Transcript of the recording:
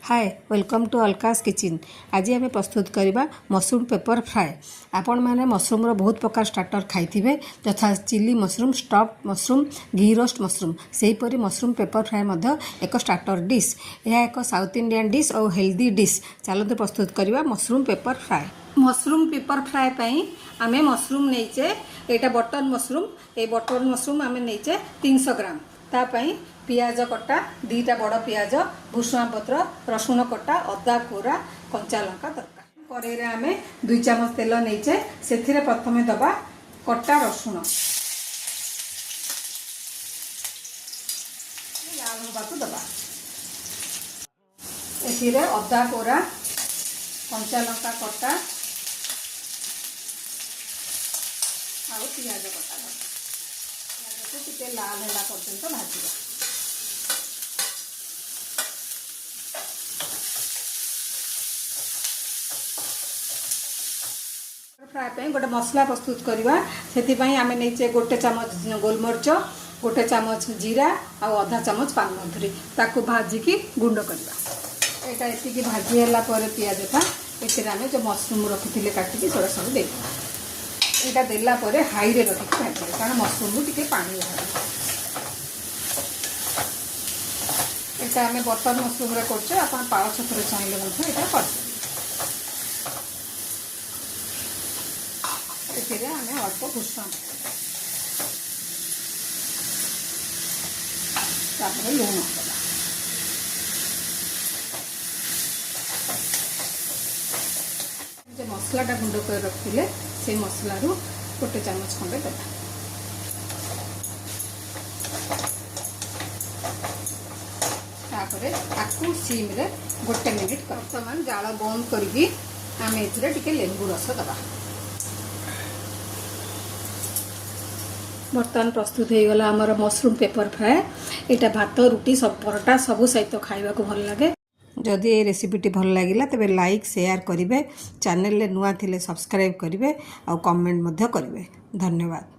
Hi welcome to Alka's kitchen. आज आम प्रस्तुत करवा मशरूम पेपर फ्राए। आपण मैंने मशरूम बहुत प्रकार स्टार्टर खाई यथा chilli mushroom, stuff mushroom, ghee roast mushroom. सेहीपरि मशरूम पेपर फ्राए मध्य एक स्टार्टर डिश। यह एक साउथ इंडियन डिश और हेल्दी डिश। चलते प्रस्तुत करवा mushroom pepper fry. Mushroom pepper fry पई आमे मशरूम नहींचे, यहाँ बटन मशरूम। ये बटन मशरूम आमे नहींचे 300 ग्राम। तापाई पियाज कटा, 2टा बड़ पियाज, भुसुआ पत्र, रसुण कटा, अदा कोरा, कंचा लंका दरकार। कड़े आमे 2 चामच तेल नहींचे, से प्रथम दबा कटा रसुण लाल होगा दबा। ए अदा कोरा, कंचा लंका कटा आउ पियाज कटा पियाज को टिके लाल होला पर्यंत भाजिबा। फ्राए पे गोटे मसला प्रस्तुत करवा। से आम नहींचे 1 चामच गोलमरीच, 1 चामच जीरा और आधा चामच पानमधुरी, ताकू भाजिकी गुंड करवा। यहाँ ये भाजी है पियाज था ये जो मशरूम रखी काटिकी सेटा सब दे। यहाँ देलापर हाई रे रखिक भाजिए कारण मशरूम टी पानी बाहर। यहाँ आम बटर मशरूम कर पाव छतर चाहिए यहाँ कर आम अल्प भुसुआ लुण जो मसलाटा गुंड कर रखिले से मसलू 1 चामच खंडे दबा। आपको सीम रे 1 मिनिट बर्तमान जाल बंद करके आम ए लेंबू रस दबा। बर्तमान प्रस्तुत हो गला आमर मशरूम पेपर फ्राए। यहाँ भात रुटी सब परोटा सब सहित खाइबा को भल लगे। जदि ये रेसिपीटी भल लगिला तेबे लाइक शेयर करेंगे, चैनल नुआ थिले सब्सक्राइब करेंगे और कमेंट करेंगे। धन्यवाद।